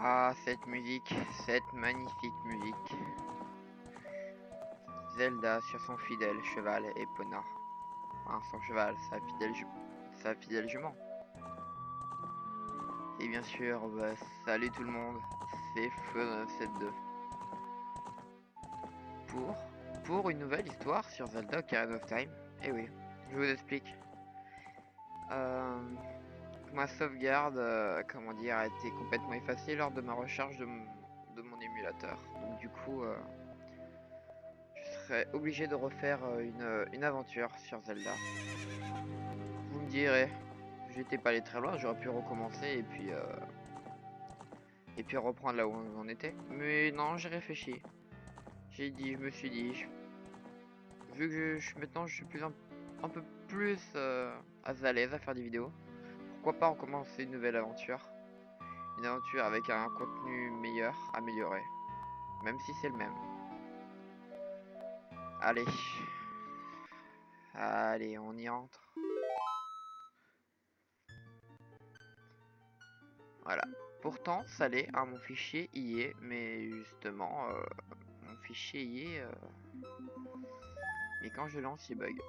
Ah, cette musique, cette magnifique musique. Zelda sur son fidèle cheval Epona. Enfin, son cheval, sa fidèle jument. Et bien sûr, salut tout le monde, c'est Flo972. Pour une nouvelle histoire sur Zelda Ocarina of Time. Et oui, je vous explique. Ma sauvegarde, comment dire, a été complètement effacée lors de ma recharge de mon émulateur. Donc du coup, je serais obligé de refaire une aventure sur Zelda. Vous me direz, j'étais pas allé très loin, j'aurais pu recommencer et puis reprendre là où on en était. Mais non, j'ai réfléchi. Je me suis dit, vu que maintenant je suis un peu plus à l'aise à faire des vidéos, pourquoi pas recommencer une nouvelle aventure. Une aventure avec un contenu meilleur, amélioré. Même si c'est le même. Allez. Allez, on y entre. Voilà. Pourtant, ça l'est, hein, mon fichier y est, mais justement, mon fichier y est, mais quand je lance, il bug.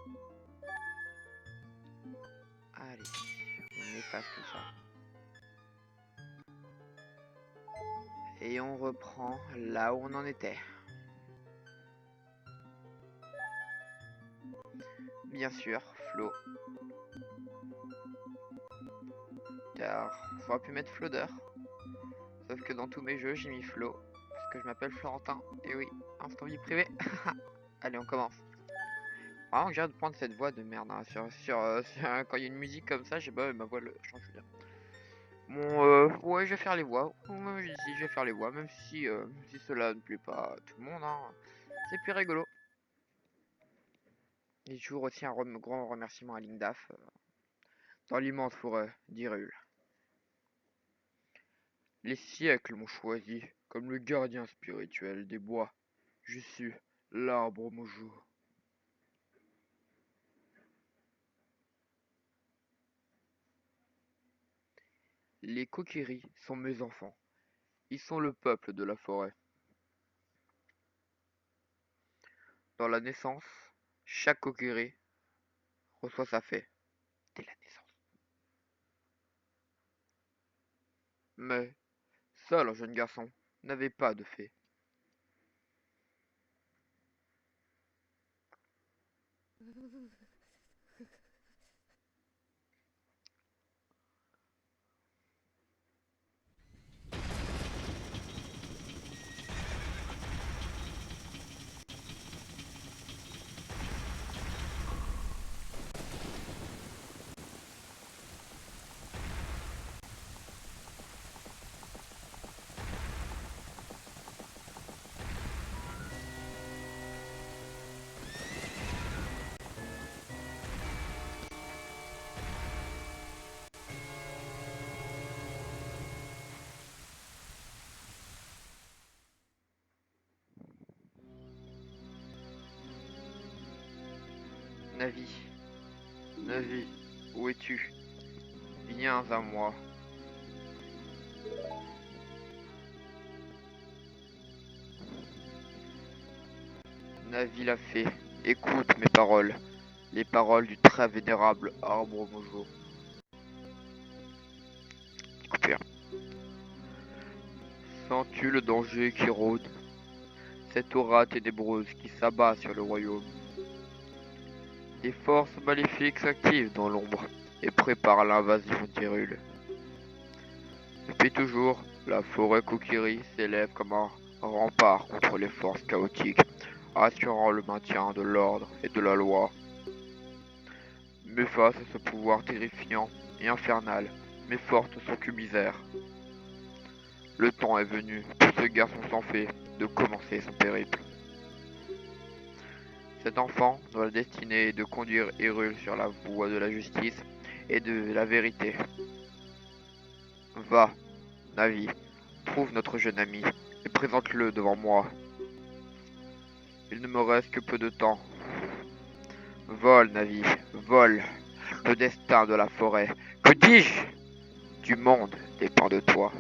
Allez, on efface tout ça. Et on reprend là où on en était. Bien sûr, Flo. Car j'aurais pu mettre Flodder. Sauf que dans tous mes jeux, j'ai mis Flo. Parce que je m'appelle Florentin. Et oui, instant vie privée. Allez, on commence. Vraiment que j'ai hâte de prendre cette voix de merde. Hein. Quand il y a une musique comme ça, j'ai pas ma voix change bien. Bon, ouais, je vais faire les voix. Je vais faire les voix, même si cela ne plaît pas à tout le monde. Hein. C'est plus rigolo. Et toujours aussi un grand remerciement à Lingdaf dans l'immense forêt d'Hyrule. Les siècles m'ont choisi comme le gardien spirituel des bois. Je suis l'arbre Mojo. Les Kokiri sont mes enfants. Ils sont le peuple de la forêt. Dans la naissance, chaque Kokiri reçoit sa fée dès la naissance. Mais seul un jeune garçon n'avait pas de fée. Navi, Navi, où es-tu? Viens à moi. Navi la fée, écoute mes paroles, les paroles du très vénérable arbre Mojo. Coupé. Sens-tu le danger qui rôde? Cette aura ténébreuse qui s'abat sur le royaume. Des forces maléfiques s'activent dans l'ombre et préparent l'invasion d'Hyrule. Depuis toujours, la forêt Kokiri s'élève comme un rempart contre les forces chaotiques, assurant le maintien de l'ordre et de la loi. Mais face à ce pouvoir terrifiant et infernal, mes forces sont que misère. Le temps est venu pour ce garçon sans fée de commencer son périple. Cet enfant dont la destinée est de conduire Hyrule sur la voie de la justice et de la vérité. Va, Navi, trouve notre jeune ami et présente-le devant moi. Il ne me reste que peu de temps. Vole, Navi, vole. Le destin de la forêt, que dis-je? Du monde dépend de toi.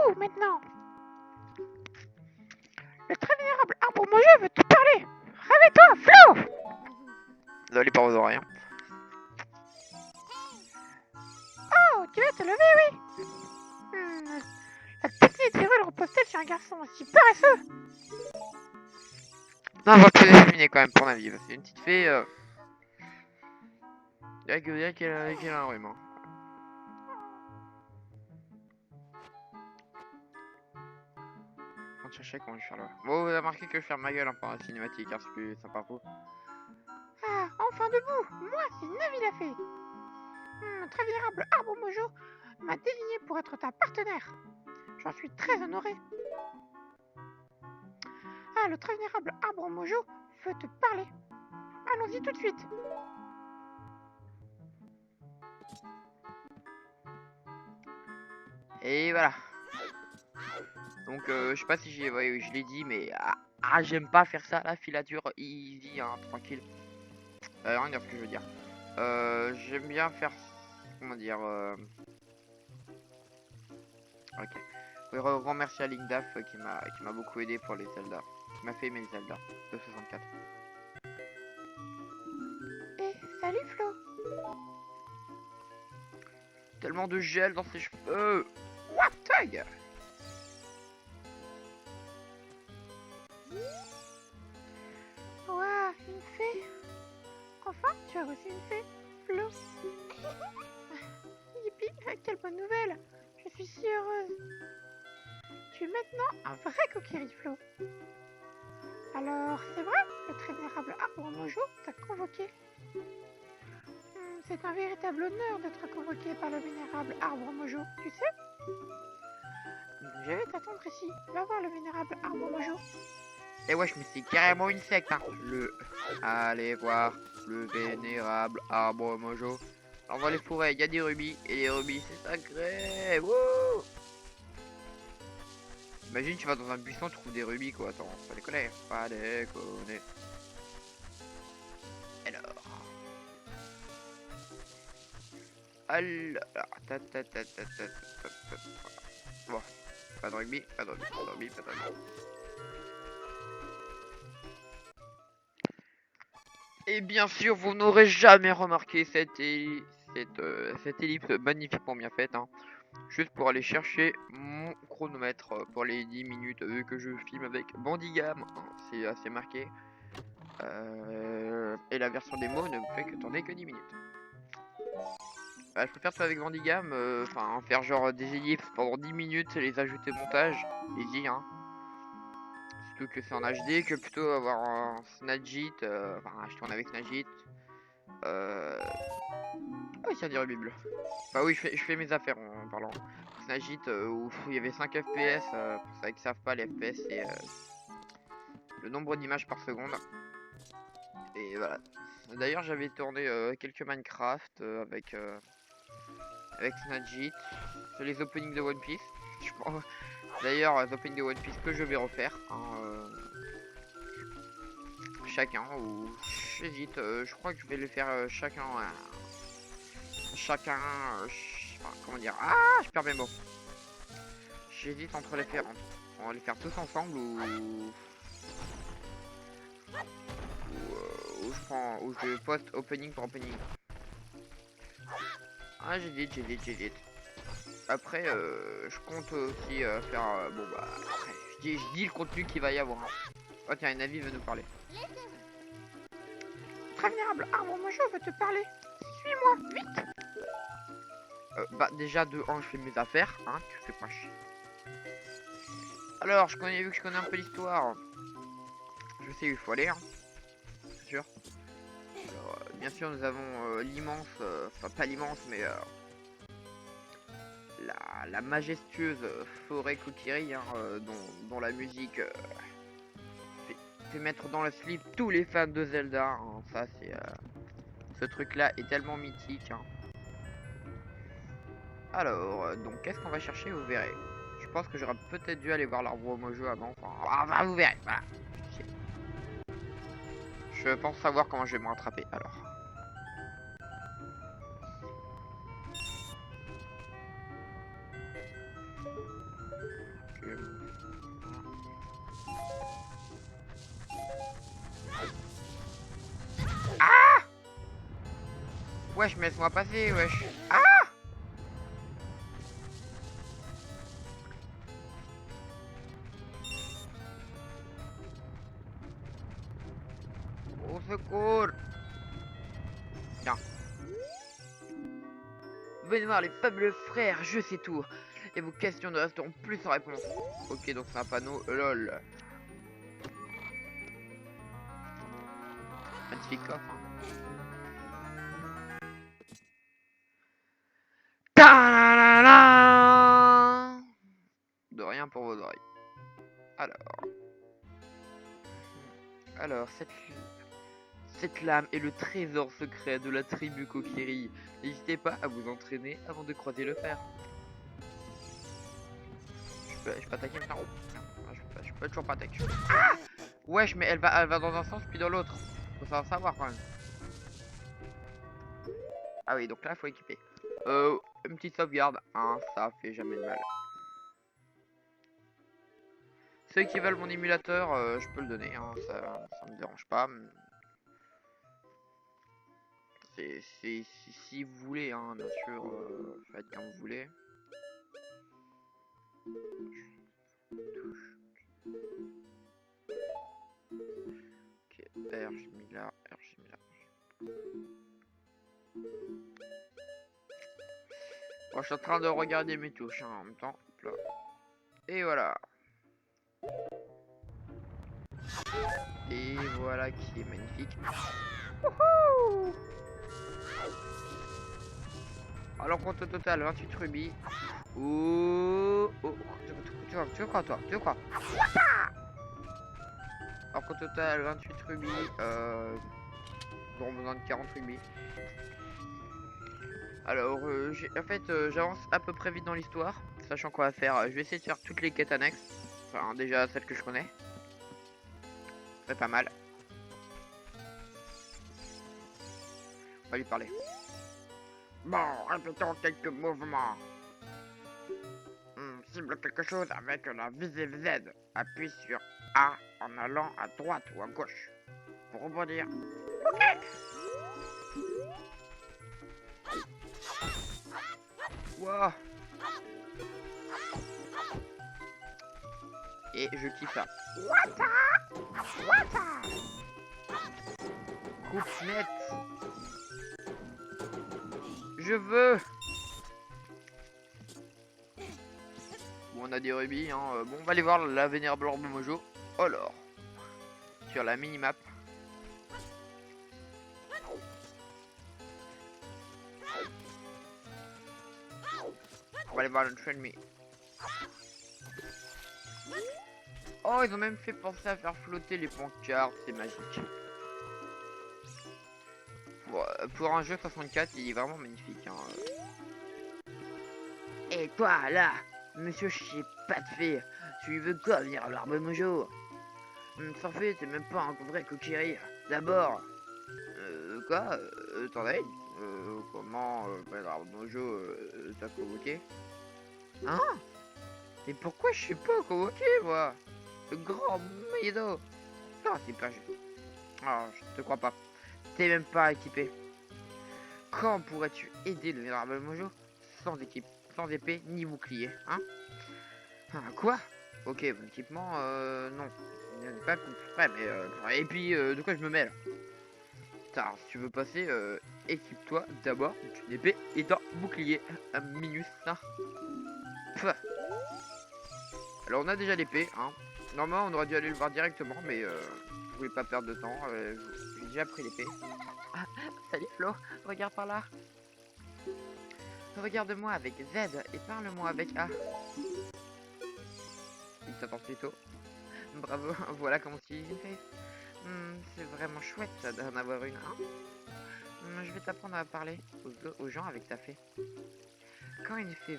debout maintenant. Le très vénérable arbre Mojo veut te parler. Réveille-toi, Flo! Désolé par vos oreilles. Oh, tu vas te lever, oui. La petite virule repose-t-elle sur un garçon aussi paresseux? Non, on va plus l'éliminer quand même pour la vie. C'est une petite fée. Qu'elle a un rhume. Hein. On cherchait comment je vais faire là. Bon, vous avez remarqué que je ferme ma gueule hein, pendant la cinématique, hein, c'est plus sympa pour vous. Ah, enfin debout. Moi, c'est Navi la fée. Le très vénérable arbre Mojo m'a désigné pour être ta partenaire. J'en suis très honoré. Ah, le très vénérable arbre Mojo veut te parler. Allons-y tout de suite. Et voilà. Donc, je sais pas si j'ai, ouais, je l'ai dit, mais j'aime pas faire ça, la filature easy, hein, tranquille. Rien dire ce que je veux dire. J'aime bien faire, comment dire, ok. Oui, grand merci à Lingdaf qui m'a beaucoup aidé pour les Zelda, qui m'a fait aimer les Zelda de 64. Et salut Flo. Tellement de gel dans ses cheveux. What the gueule. Ouah, une fée. Enfin, tu as reçu une fée, Flo. Yippie, quelle bonne nouvelle. Je suis si heureuse. Tu es maintenant un vrai Kokiri, Flo. Alors, c'est vrai, le très vénérable arbre Mojo t'a convoqué. C'est un véritable honneur d'être convoqué par le vénérable arbre Mojo, tu sais. Je vais t'attendre ici. Va voir le vénérable arbre Mojo. Et wesh, mais c'est carrément une secte, hein. Allez voir le vénérable arbre Mojo. Alors dans les forêts, il y a des rubis, et les rubis, c'est sacré. Wouh! Imagine, tu vas dans un buisson, tu trouves des rubis, quoi. Attends, pas déconner, pas déconner. Alors, bon, pas de rugby, pas de rugby, pas de rugby, pas de rugby. Et bien sûr, vous n'aurez jamais remarqué cette ellipse magnifiquement bien faite, hein. Juste pour aller chercher mon chronomètre pour les 10 minutes vu que je filme avec Bandicam, hein, c'est assez marqué. Et la version démo ne fait que tourner que 10 minutes. Je préfère ça avec Bandicam, enfin faire genre des ellipses pendant 10 minutes et les ajouter au montage, easy hein. Surtout que c'est en HD, que plutôt avoir un Snagit, enfin je tourne avec Snagit. Oh il y a des rubis bleus. Bah oui je fais mes affaires en parlant. Snagit où il y avait 5 FPS, pour ceux qui savent pas les FPS c'est le nombre d'images par seconde. Et voilà. D'ailleurs j'avais tourné quelques Minecraft avec Snagit. C'est les openings de One Piece. D'ailleurs, les openings de One Piece que je vais refaire. Hein, chacun, ou j'hésite. Je crois que je vais les faire chacun. Chacun. Enfin, comment dire. Ah, je perds mes mots. J'hésite entre les faire. On va les faire tous ensemble ou je poste opening pour opening. Ah, j'hésite. Après, je compte aussi faire. Bon, bah, après, je dis le contenu qu'il va y avoir. Oh, tiens, Navi veut nous parler. Très vénérable arbre Mojo veut te parler. Suis-moi, vite. Bah, déjà, de 1, je fais mes affaires, hein, tu fais pas chier. Alors, vu que je connais un peu l'histoire, je sais où il faut aller, hein, c'est sûr. Alors, bien sûr, nous avons l'immense, enfin, pas l'immense, mais la majestueuse forêt Kokiri, hein, dont la musique fait mettre dans le slip tous les fans de Zelda. Hein. Ça, c'est ce truc-là est tellement mythique. Hein. Alors, donc, qu'est-ce qu'on va chercher? Vous verrez. Je pense que j'aurais peut-être dû aller voir l'arbre Mojo avant. Enfin, vous verrez. Voilà. Je pense savoir comment je vais me rattraper. Alors. Wesh, mais laisse-moi passer, wesh. Ah! Au secours! Tiens. Venez voir les fabuleux frères, je sais tout. Et vos questions ne resteront plus sans réponse. Ok, donc c'est un panneau, lol. Magnifique coffre, hein. Ta-da-da-da. De rien pour vos oreilles. Alors, cette lame est le trésor secret de la tribu Kokiri. N'hésitez pas à vous entraîner avant de croiser le fer. Je peux attaquer maintenant. Je peux toujours pas attaquer. Ah! Wesh, mais elle va dans un sens puis dans l'autre. Faut savoir quand même. Ah oui, donc là, faut équiper. Une petite sauvegarde, hein, ça fait jamais de mal. Ceux qui veulent mon émulateur, je peux le donner, hein, ça me dérange pas. Si vous voulez, hein, bien sûr, faites comme vous voulez. Ok, R, j'ai mis là, R, j'ai mis là. Bon, je suis en train de regarder mes touches, hein, en même temps. Hop là. Et voilà. Et voilà qui est magnifique. Wouhou! Alors compte total 28 rubis. Oh, tu veux quoi toi? Tu veux quoi? Alors compte total 28 rubis. Nous avons besoin de 40 rubis. Alors en fait j'avance à peu près vite dans l'histoire. Sachant qu'on va faire. Je vais essayer de faire toutes les quêtes annexes. Enfin déjà celles que je connais. C'est pas mal. On va lui parler. Bon, répétons quelques mouvements. Cible quelque chose avec la visée Z. Appuie sur A en allant à droite ou à gauche. Pour rebondir. Ok. Wow. Et je kiffe ça. Wata. Coupe net. Je veux. Bon, on a des rubis, hein. Bon, on va aller voir la vénérable orbe mojo. Alors, sur la minimap. On va aller voir notre ennemi. Oh, ils ont même fait penser à faire flotter les pancartes, c'est magique. Pour un jeu 64, il est vraiment magnifique, hein. Et toi, là, monsieur, je sais pas de fait. Tu veux quoi venir à l'arbre mojo? Sans fait, t'es même pas un vrai Kokiri. D'abord, quoi? T'en as une? Comment l'arbre mojo t'a convoqué? Hein? Mais pourquoi je suis pas convoqué, moi? Le grand Maido. Non, c'est pas juste. Oh, je te crois pas. T'es même pas équipé. Quand pourrais-tu aider le vénérable mojo sans équipe, sans épée ni bouclier, hein? Quoi? Ok, mon équipement, non. Il n'est pas prêt, mais et puis, de quoi je me mêle? Putain, si tu veux passer, équipe-toi d'abord d'une épée et d'un bouclier. Un minus, hein. Pff. Alors, on a déjà l'épée, hein. Normalement, on aurait dû aller le voir directement, mais je voulais pas perdre de temps. J'ai déjà pris l'épée. Ah, salut Flo, regarde par là. Regarde-moi avec Z et parle-moi avec A. Il s'attend plutôt. Bravo, voilà comment tu y fait. C'est vraiment chouette d'en avoir une, hein. Je vais t'apprendre à parler aux gens avec ta fée. Quand une fée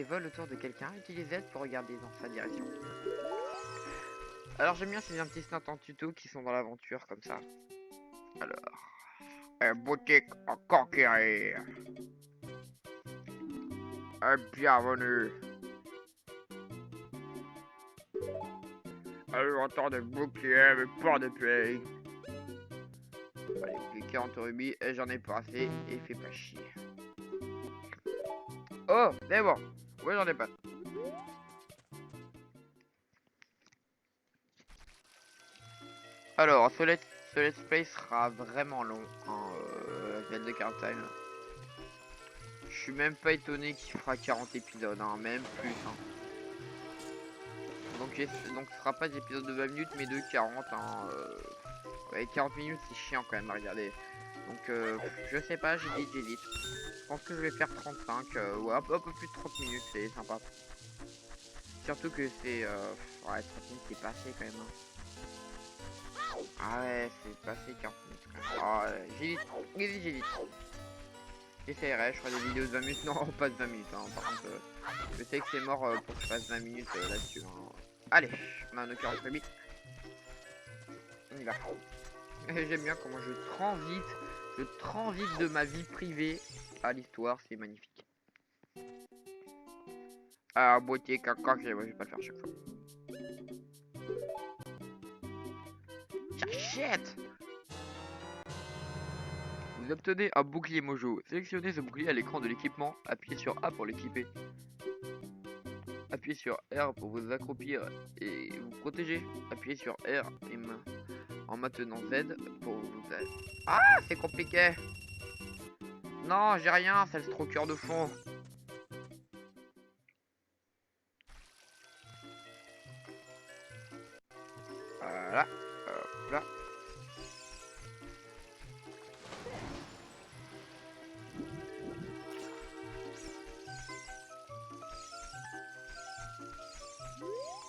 vole autour de quelqu'un, utilise Z pour regarder dans sa direction. Alors j'aime bien ces petits snaps en tuto qui sont dans l'aventure comme ça. Alors, boutique en Kokiri. Bienvenue. Alors, on entend des boucliers mais pas de pays. Allez, 40 rubis, et j'en ai pas assez, et fais pas chier. Oh, c'est bon. Ouais, j'en ai pas. Alors, ce let's play sera vraiment long, hein, de Card Time. Je suis même pas étonné qu'il fera 40 épisodes, hein, même plus. Hein. Donc ce sera pas des épisodes de 20 minutes, mais de 40. Hein, ouais, 40 minutes, c'est chiant quand même à regarder. Donc, je sais pas, j'hésite. Je pense que je vais faire 35, ou un peu plus de 30 minutes, c'est sympa. Surtout que c'est... ouais, 30 minutes, c'est passé quand même. Hein. Ah ouais, c'est passé 40 minutes quand même. Ah ouais, j'hésite. J'essaierai, je ferai des vidéos de 20 minutes. Non, pas de 20 minutes. Hein. Par contre, je sais que c'est mort pour que je fasse 20 minutes là-dessus. Hein. Allez, on a nos 40 minutes. On y va. J'aime bien comment je transite de ma vie privée à l'histoire, c'est magnifique. Ah, boîtier caca, je vais pas le faire chaque fois. J'achète. Vous obtenez un bouclier Mojo. Sélectionnez ce bouclier à l'écran de l'équipement. Appuyez sur A pour l'équiper. Appuyez sur R pour vous accroupir et vous protéger. Appuyez sur R et en maintenant Z pour vous... Ah, c'est compliqué. Non, j'ai rien, c'est le stroker de fond. Voilà. Hop là.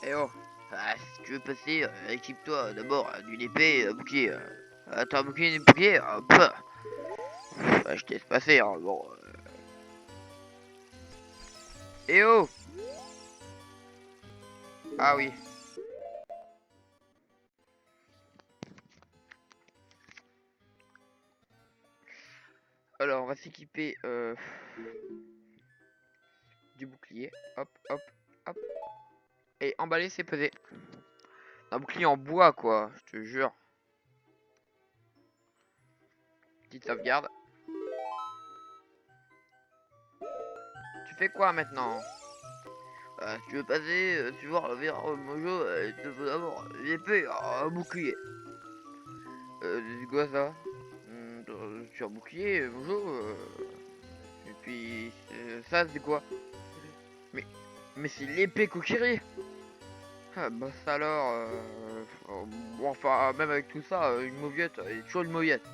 Eh oh, si tu veux passer, équipe-toi d'abord d'une épée bouclier. T'as un bouclier d'une bouclier je te laisse passer, hein, bon. Eh oh. Ah oui. Alors, on va s'équiper du bouclier. Hop. Et emballer, c'est peser. Un bouclier en bois, quoi, je te jure. Petite sauvegarde. Tu fais quoi maintenant? Si tu veux passer, tu vois, vers Mojo, il te faut d'abord une épée, un bouclier. C'est quoi ça? Sur un bouclier, Mojo. Et puis, ça, c'est quoi? Mais c'est l'épée Kokiri! Ah, bah ça alors, bon, enfin, même avec tout ça, une mauviette, elle est toujours une mauviette.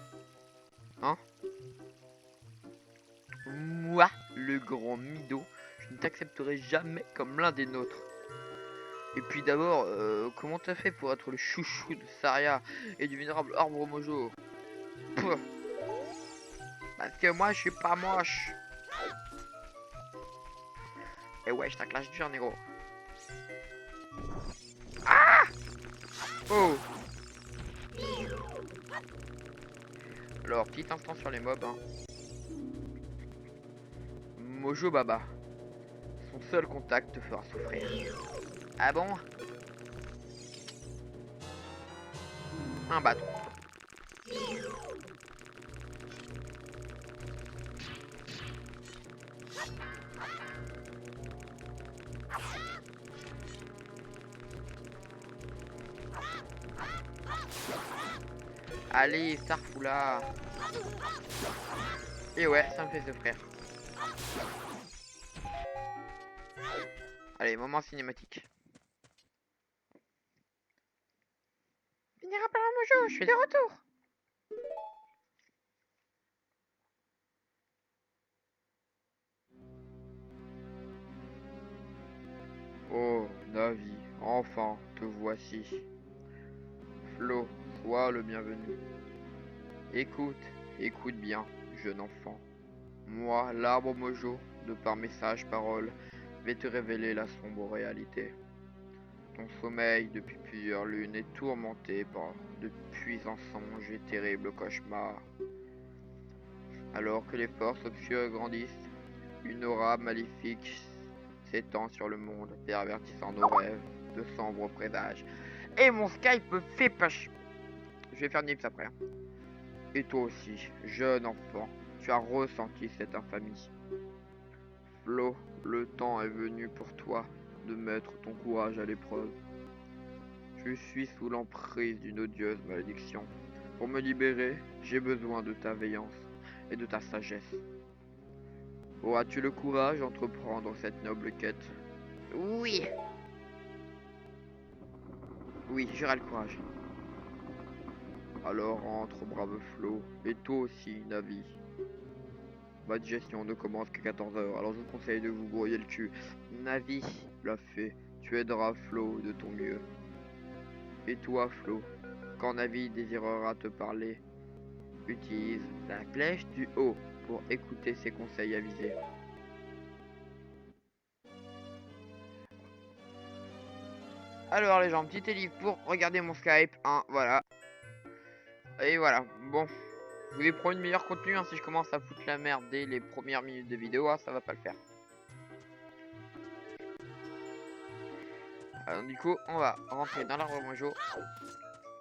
Hein? Moi, le grand Mido, je ne t'accepterai jamais comme l'un des nôtres. Et puis d'abord, comment t'as fait pour être le chouchou de Saria et du vénérable Arbre Mojo? Pouh. Parce que moi, je suis pas moche. Et ouais, je t'acclage dur, négro. Ah! Oh! Alors, petit instant sur les mobs. Hein. Mojo Baba. Son seul contact te fera souffrir. Ah bon? Un bâton. Allez, Starfoula. Et ouais, ça me fait souffrir. Allez, moment cinématique. Vénérable Mojo, je suis de retour. Oh, Navi, enfin, te voici. Flo, sois le bienvenu. Écoute bien, jeune enfant. Moi, l'arbre Mojo, de par mes sages paroles, vais te révéler la sombre réalité. Ton sommeil depuis plusieurs lunes est tourmenté par de puissants songes et terribles cauchemars. Alors que les forces obscures grandissent, une aura maléfique s'étend sur le monde, pervertissant nos rêves de sombres présages. Et mon Skype me fait pas chier. Je vais faire une ellipse après. Hein. Et toi aussi, jeune enfant, tu as ressenti cette infamie. Flo, le temps est venu pour toi de mettre ton courage à l'épreuve. Je suis sous l'emprise d'une odieuse malédiction. Pour me libérer, j'ai besoin de ta veillance et de ta sagesse. Auras-tu le courage d'entreprendre cette noble quête? Oui. Oui, j'aurai le courage. Alors entre, brave Flo, et toi aussi, Navi. Ma digestion ne commence qu'à 14 h, alors je vous conseille de vous brouiller le cul. Navi l'a fait, tu aideras Flo de ton mieux. Et toi, Flo, quand Navi désirera te parler, utilise la flèche du haut pour écouter ses conseils avisés. Alors les gens, petit livre pour regarder mon Skype, hein, voilà. Et voilà, bon. Je vous ai promis de meilleur contenu, hein, si je commence à foutre la merde dès les premières minutes de vidéo, hein, ça va pas le faire. Alors du coup, on va rentrer dans l'arbre mojo.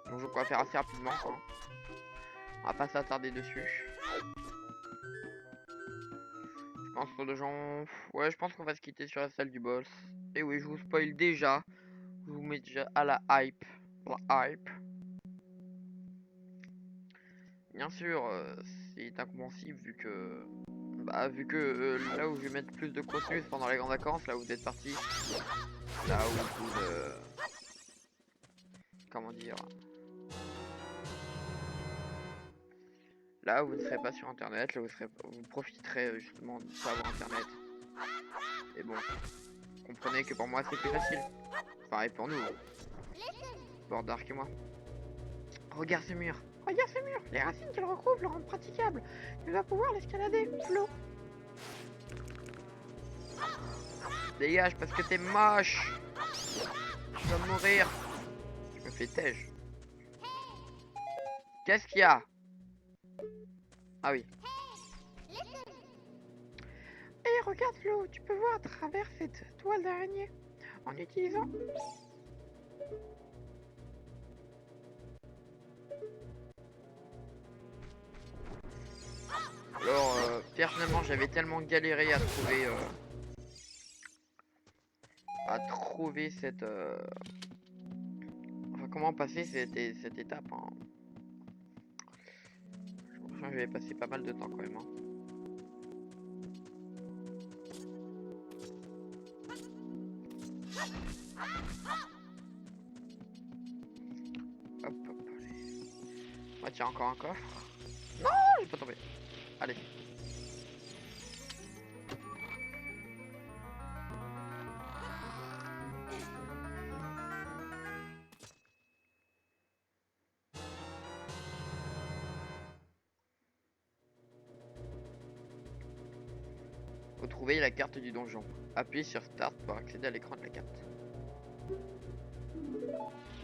Donc je vais faire assez rapidement, quoi. On va pas s'attarder dessus. Je pense que les gens... Ouais, je pense qu'on va se quitter sur la salle du boss. Et oui, je vous spoil déjà. Je vous mets déjà à la hype. La hype. Bien sûr, c'est incompréhensible vu que... là où je vais mettre plus de contenu, c'est pendant les grandes vacances, là où vous êtes partis. Là où vous... comment dire... Là où vous ne serez pas sur internet, là où vous profiterez justement de pas avoir internet. Et bon, comprenez que pour moi c'est plus facile. Pareil pour nous. Bord d'arc et moi. Regarde ce mur. Regarde ce mur. Les racines qu'il recouvre le rendent praticable. Tu vas pouvoir l'escalader, Flo. Dégage parce que t'es moche. Tu vas mourir. Je me fais têche. Qu'est-ce qu'il y a? Ah oui. Et regarde, Flo. Tu peux voir à travers cette toile d'araignée. En utilisant... Alors, personnellement, j'avais tellement galéré à trouver cette... Enfin, comment passer cette étape, hein. Je pense que j'avais passé pas mal de temps quand même, hein. Hop, hop, allez. Ah, tiens, encore un coffre. Non, j'ai pas tombé. Allez. Retrouvez la carte du donjon. Appuyez sur Start pour accéder à l'écran de la carte.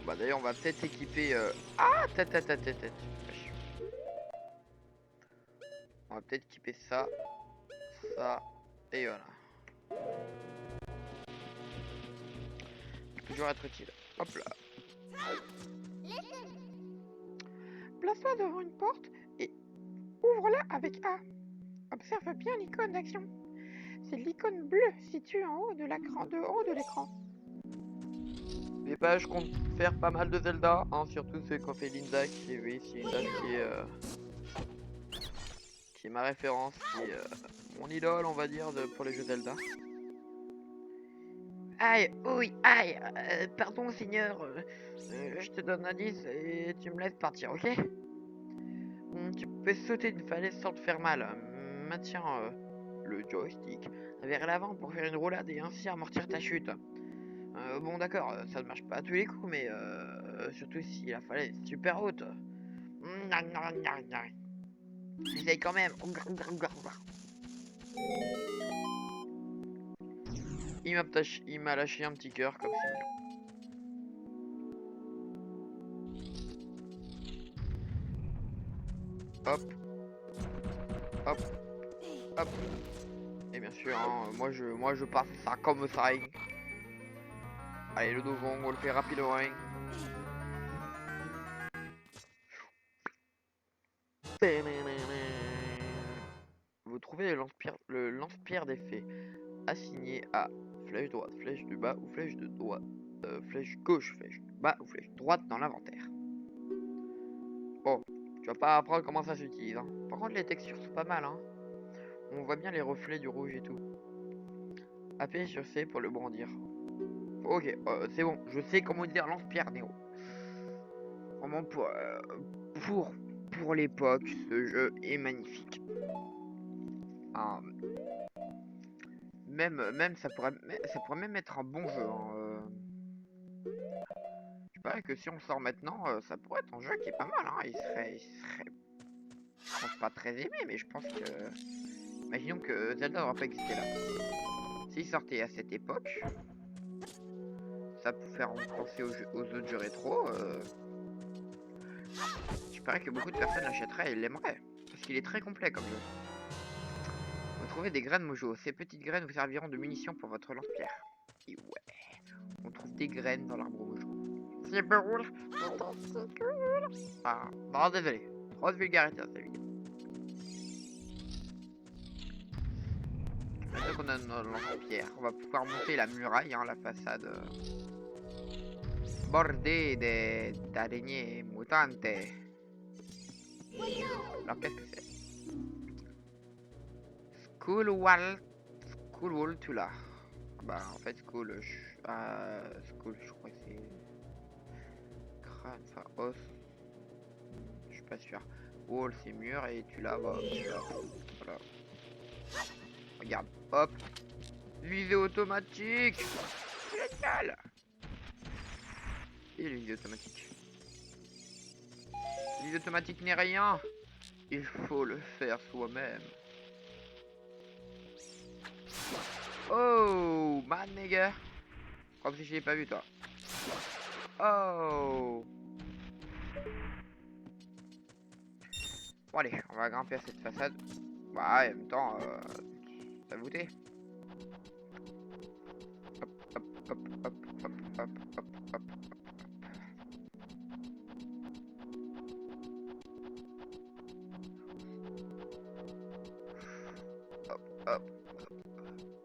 Bah d'ailleurs on va peut-être équiper... Ah, tête. On va peut-être équiper ça, ça, et voilà. Toujours être utile. Hop là. Place-toi devant une porte et ouvre-la avec A. Observe bien l'icône d'action. C'est l'icône bleue située en haut de l'écran. Et bah je compte faire pas mal de Zelda, hein, surtout ceux qu'on fait Linda, qui oui, c'est une dame qui est ma référence, qui est mon idole on va dire pour les jeux Zelda. Aïe, oui, aïe, pardon Seigneur, je te donne un indice et tu me laisses partir, ok? Tu peux sauter d'une falaise sans te faire mal. Maintiens le joystick vers l'avant pour faire une roulade et ainsi amortir ta chute. Bon d'accord, ça ne marche pas à tous les coups, mais surtout si la falaise est super haute. Essaye quand même. Il m'a lâché un petit cœur comme c'est mignon. Hop. Hop. Hop. Et bien sûr, hein, moi je passe ça comme ça. Allez, le devant, on le fait rapidement. Vous trouvez le lance-pierre des fées assigné à flèche droite, flèche du bas ou flèche de droite, flèche gauche, flèche du bas ou flèche droite dans l'inventaire. Oh, tu vas pas apprendre comment ça s'utilise. Hein. Par contre, les textures sont pas mal. Hein. On voit bien les reflets du rouge et tout. Appuyez sur C pour le brandir. Ok, c'est bon. Je sais comment dire lance-pierre, Néo. Vraiment pour l'époque, ce jeu est magnifique. Même ça pourrait même être un bon jeu. Hein, je parie que si on le sort maintenant, ça pourrait être un jeu qui est pas mal. Hein. Il serait, je pense pas très aimé, mais je pense que, imaginons que Zelda n'aurait pas existé là. S'il sortait à cette époque, ça peut faire penser aux autres jeux rétro. Je parie que beaucoup de personnes l'achèteraient et l'aimeraient, parce qu'il est très complet comme jeu. Vous trouvez des graines mojo. Ces petites graines vous serviront de munitions pour votre lance-pierre. Et ouais, on trouve des graines dans l'arbre mojo. C'est cool. C'est cool. Ah, non, désolé. Trop de vulgarité dans cette vidéo. Maintenant qu'on a notre lance-pierre, on va pouvoir monter la muraille, hein, la façade bordée d'araignées mutantes. Alors qu'est-ce que c'est? School Wall Tula. Bah en fait School, je crois que c'est crâne, enfin os. Je suis pas sûr. Wall c'est mur et Tula, bah voilà. Regarde, hop. Visée automatique. Génial. Et le visée automatique. Visée automatique n'est rien. Il faut le faire soi-même. Oh, man nigga. Comme si je l'ai pas vu toi. Oh. Bon allez, on va grimper à cette façade. Bah en même temps, ça goûté. Hop, hop, hop, hop, hop, hop, hop, hop. Hop, hop.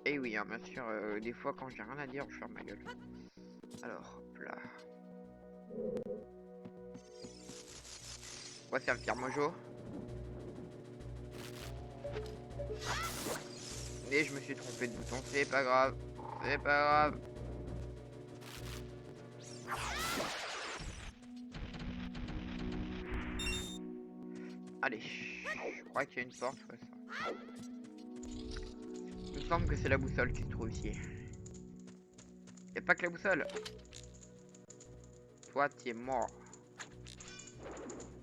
Et oui, hein, bien sûr, des fois quand j'ai rien à dire, je ferme ma gueule. Alors, hop là. On va faire le tir mojo. Et je me suis trompé de bouton, c'est pas grave. C'est pas grave. Allez, je crois qu'il y a une porte, ouais, ça. Il me semble que c'est la boussole qui se trouve ici. Y'a pas que la boussole. Toi, t'es mort.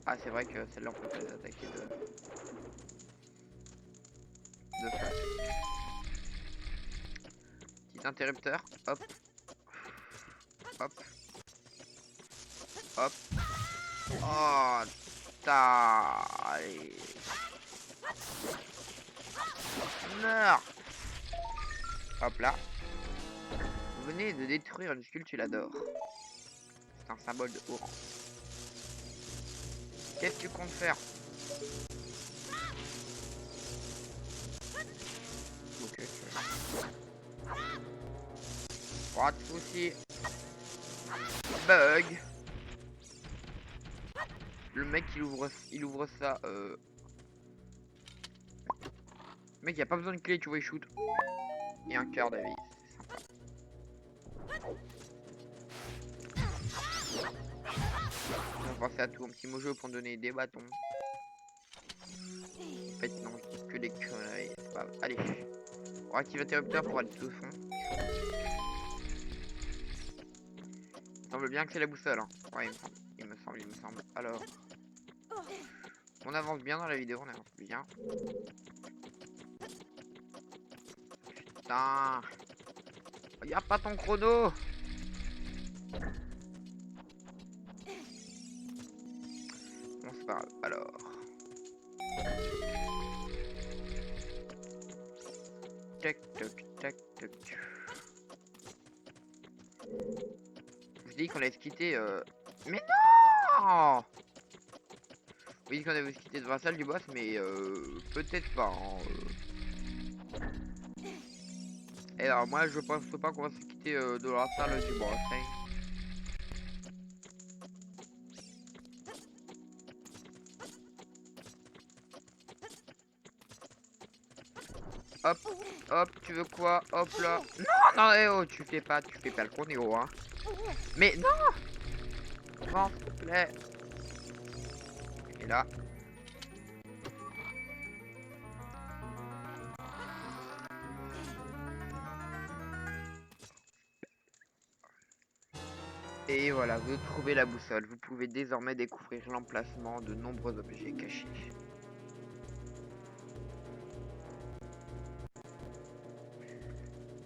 Ah, c'est vrai que celle-là, on peut pas les attaquer de face. Petit interrupteur, hop. Hop. Hop. Oh, allez. Meurs. Hop là. Vous venez de détruire une sculpture d'or. C'est un symbole de haut rang. Qu'est-ce que tu comptes faire? Ok. Pas de soucis. Bug. Le mec il ouvre ça. Mec, y a pas besoin de clé, tu vois, il shoot. Et un cœur d'avis, c'est sympa. On va penser à tout, un petit mojo pour donner des bâtons. En fait, non, je dis que des conneries. C'est pas... Allez, on active l'interrupteur pour aller tout au fond. Il semble bien que c'est la boussole. Hein. Ouais, il me semble. Alors, on avance bien dans la vidéo, on avance bien. Putain, regarde pas ton chrono. Bon, c'est pas grave. Alors, tac, tac, tac, tac. Je dis qu'on laisse quitter. Mais non! Oui, qu'on avait quitté devant la salle du boss, mais peut-être pas. Hein, Et alors, moi, je pense pas qu'on va se quitter de la salle du boss. Hein. Hop, hop, tu veux quoi? Hop là. Non, non, oh, tu fais pas le con, Néo, hein. Mais non, non, s'il te plaît. Et là. Et voilà, vous trouvez la boussole. Vous pouvez désormais découvrir l'emplacement de nombreux objets cachés.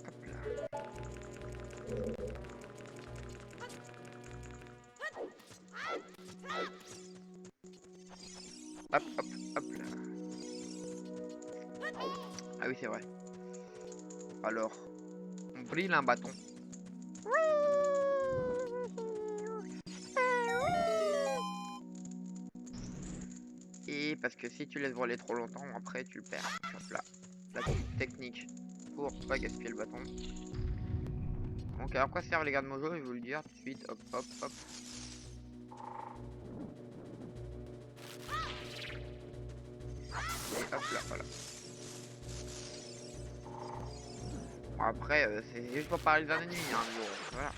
Hop là. Hop, hop, hop là. Ah oui, c'est vrai. Alors, on brille un bâton. Et parce que si tu laisses voler trop longtemps, après tu le perds. Donc, hop là. La petite technique pour pas gaspiller le bâton. Donc alors quoi servent les gardes mojo, je vais vous le dire tout de suite. Hop, hop, hop. Et hop là, voilà. Bon, après, c'est juste pour parler d'un ennemi, hein, bon, voilà.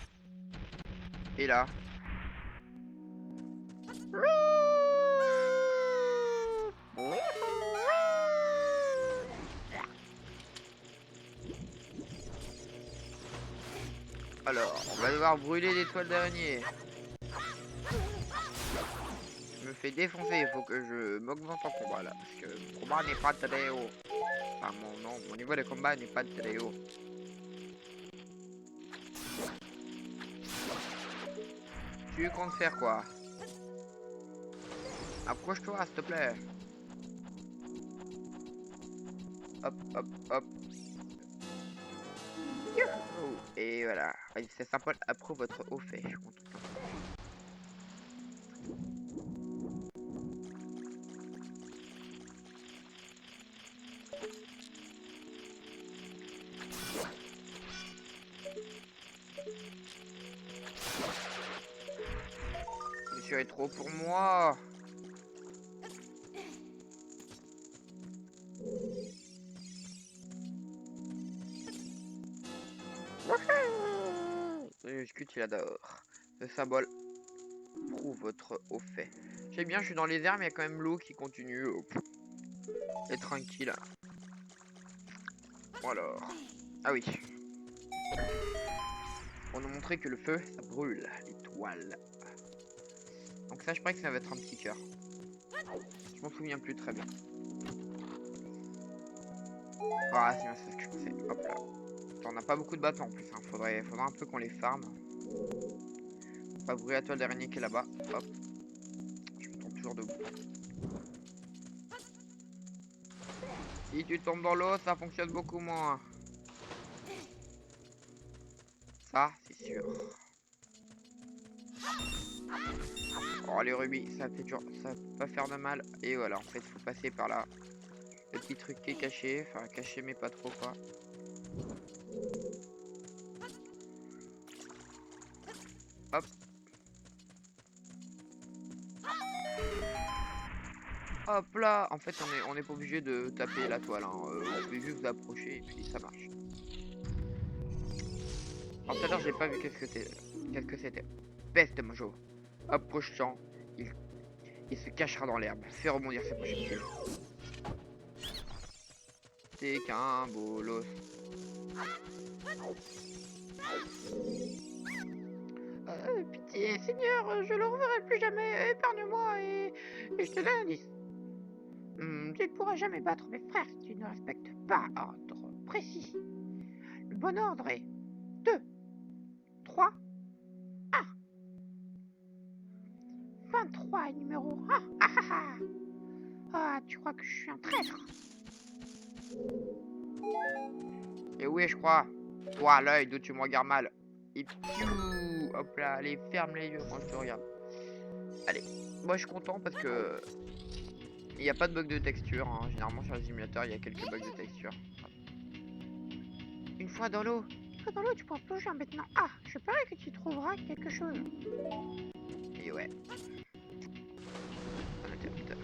Et là. Alors, on va devoir brûler des toiles d'araignée. Je me fais défoncer, il faut que je m'augmente en combat là. Parce que mon combat n'est pas très haut. Enfin, mon niveau de combat n'est pas très haut. Tu comptes faire quoi? Approche-toi, s'il te plaît. Hop, hop, hop. Youhou. Et voilà. C'est sympa, approuve votre haut fait. Monsieur est trop pour moi. Discute, il adore. Ce symbole prouve votre haut fait. J'aime bien, je suis dans les airs, mais il y a quand même l'eau qui continue. Et tranquille. Bon alors. Ah oui. On nous montrer que le feu, ça brûle l'étoile. Donc ça, je crois que ça va être un petit cœur. Je m'en souviens plus très bien. Ah, c'est ce que je pensais. Hop là. On n'a pas beaucoup de bâtons en plus. Hein. Faudra un peu qu'on les farme. On va brûler la toile d'araignée qui est là-bas. Hop. Je me tombe toujours debout. Si tu tombes dans l'eau, ça fonctionne beaucoup moins. Ça, c'est sûr. Oh, les rubis, ça fait toujours, ça peut pas faire de mal. Et voilà, en fait, il faut passer par là. Le petit truc qui est caché, enfin caché mais pas trop quoi. Hop. Hop là. En fait, on est pas obligé de taper la toile. Hein. On peut juste vous approcher et puis ça marche. Alors tout à l'heure, j'ai pas vu qu'est-ce que c'était. Peste mojo. Approchant, il se cachera dans l'herbe. Fais rebondir ses projectiles. C'est qu'un bolos. Pitié, Seigneur, je le reverrai plus jamais. Épargne-moi et je te donne un indice. Tu ne pourras jamais battre mes frères si tu ne respectes pas un ordre précis. Le bon ordre est 2, 3, 1. 23 est numéro 1. Ah ah ah. Ah, tu crois que je suis un traître? Et oui, je crois. Toi, l'œil d'où tu me regardes mal. Et piou. Hop là, allez, ferme les yeux quand je te regarde. Allez, moi je suis content parce que Il n'y a pas de bug de texture, hein. Généralement sur les simulateurs il y a quelques bugs de texture. Une fois dans l'eau. Dans l'eau, tu pourras plonger maintenant. Ah, je parie que tu trouveras quelque chose. Et ouais. Un interrupteur.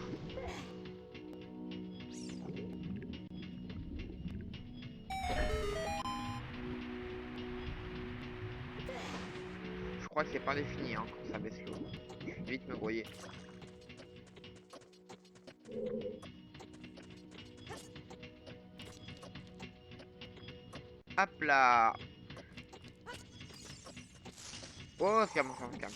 Je crois que c'est pas défini hein, quand ça baisse l'eau. Je vais vite me broyer. Hop là. Oh, c'est calme, c'est calme.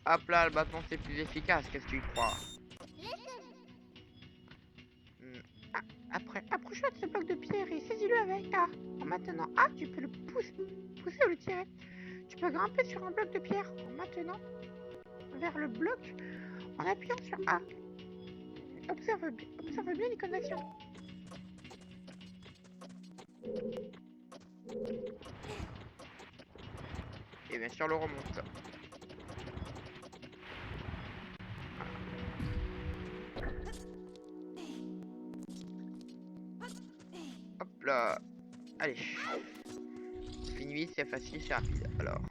Hop là, le bâton c'est plus efficace, qu'est-ce que tu crois? Approche-toi de ce bloc de pierre et saisis-le avec A. Maintenant A, tu peux le pousser ou le tirer. Tu peux grimper sur un bloc de pierre en maintenant vers le bloc en appuyant sur A. Observe bien l'icône d'action. Et bien sûr le remonte. Hop là. Allez. Fini vite, c'est facile, c'est rapide. Alors.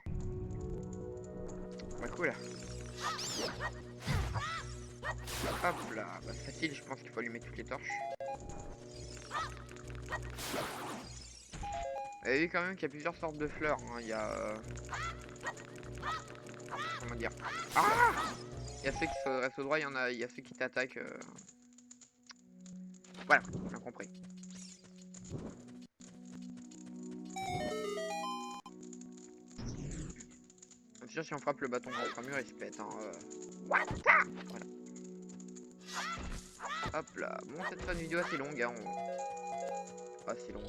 Bah cool. Hop là. Bah facile, je pense qu'il faut allumer toutes les torches. Vous avez vu quand même qu'il y a plusieurs sortes de fleurs. Hein. Il y a... Comment dire? Ah! Il y a ceux qui restent au droit, il y a ceux qui t'attaquent. Voilà, j'ai compris. Bien sûr, si on frappe le bâton contre un mur, il se pète. Hein, voilà. Hop là. Bon, cette sera une vidéo assez longue. Hein, assez longue.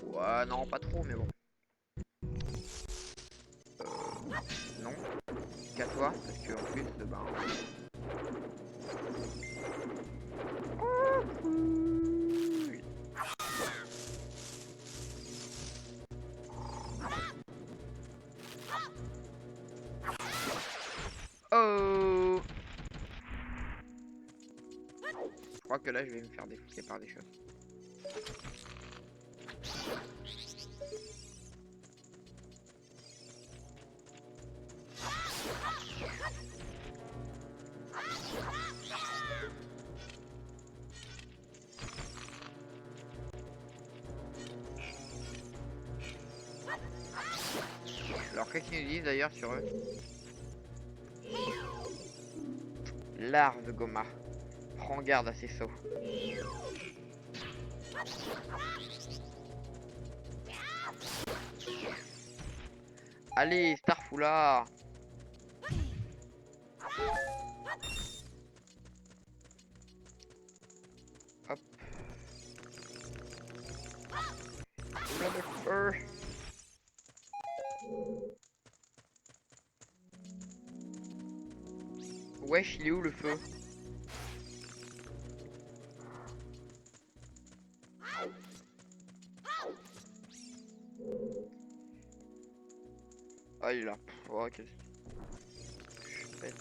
Ouais, non, pas trop, mais bon. Non. Qu'à toi, parce que en plus, ben... Oh! Je crois que là, je vais me faire défoncer par des choses. Alors qu'est-ce qu'ils nous disent d'ailleurs sur eux? Larve Goma. Prends garde à ces sauts. Allez, Starfoula. Hop. Oula le feu. Wesh, il est où le feu? Ah, il est là. Oh, quel... Bête.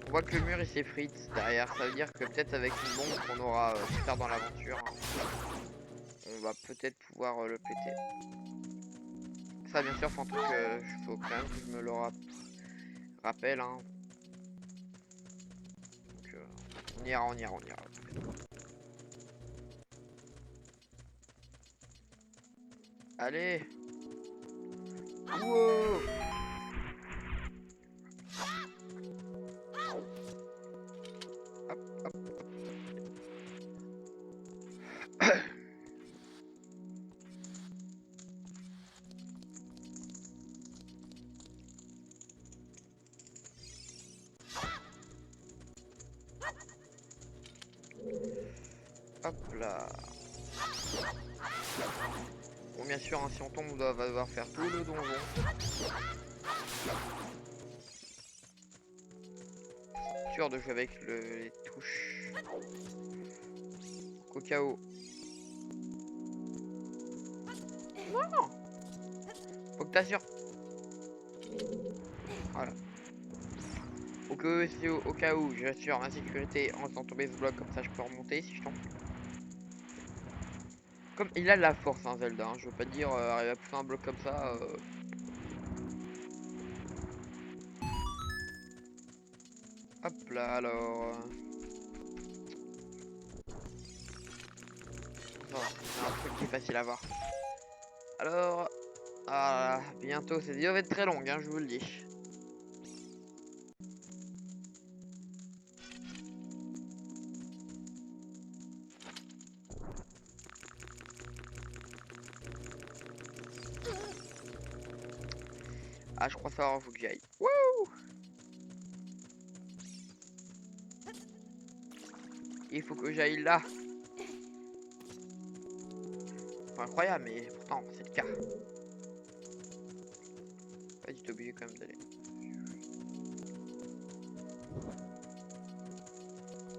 On voit que le mur il s'effrite derrière, ça veut dire que peut-être avec une bombe qu'on aura plus tard dans l'aventure, hein, on va peut-être pouvoir le péter. Ça bien sûr, faut un truc, faut quand même que je me le rappelle. Hein. Donc, on ira. Allez. Wow. Hop, hop. Hop là. Bon, bien sûr, hein, si on tombe, on va devoir faire tout le donjon. Sûr de jouer avec les touches. Au cas où. Non. Faut que t'assures. Voilà. Au cas où, j'assure ma sécurité en faisant tomber ce bloc, comme ça je peux remonter si je tombe. Comme il a de la force, hein, Zelda, hein, je veux pas dire arriver à pousser un bloc comme ça. Hop là, alors. Non, c'est un truc qui est facile à voir. Alors, ah, bientôt, cette vidéo va être très longue, hein, je vous le dis. Ah, je crois savoir où faut que j'aille. Wouh! Il faut que j'aille là. C'est incroyable, mais pourtant, c'est le cas. Pas du tout obligé quand même d'aller.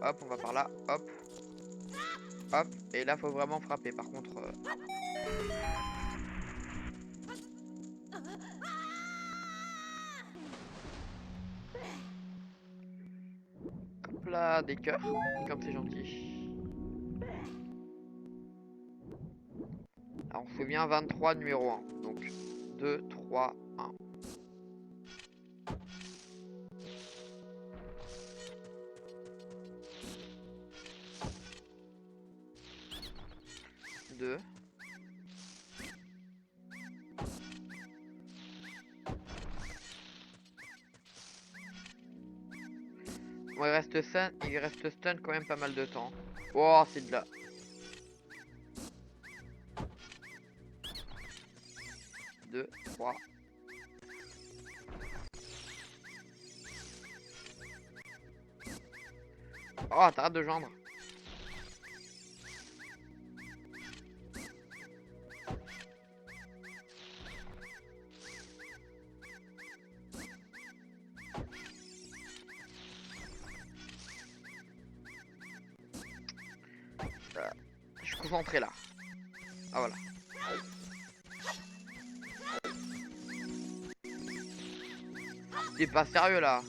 Hop, on va par là. Hop. Hop. Et là, faut vraiment frapper. Par contre... Hop là, des cœurs. Comme c'est gentil. Alors, on se souvient 23 numéro 1. Donc, 2, 3, 1. Deux. Bon, il reste stun quand même pas mal de temps. Oh, c'est de là. 2, 3. Oh, t'arrêtes de joindre. Je suis concentré là. Ah voilà. T'es pas sérieux là.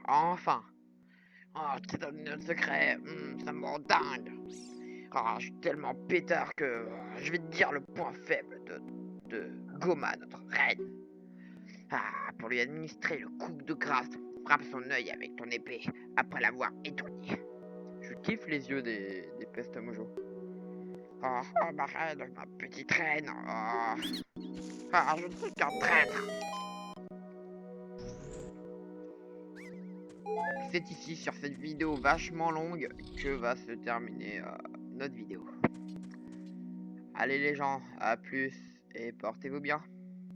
Enfin. Oh, tu donnes notre secret. Ça me rend dingue. Ah, je suis tellement pétard que je vais te dire le point faible de Goma, notre reine. Ah, pour lui administrer le coup de grâce, frappe son œil avec ton épée après l'avoir étourdi. Je kiffe les yeux des pestes mojo. Oh, ma reine, ma petite reine. Je ne suis qu'un traître. C'est ici, sur cette vidéo vachement longue, que va se terminer notre vidéo. Allez les gens, à plus et portez-vous bien.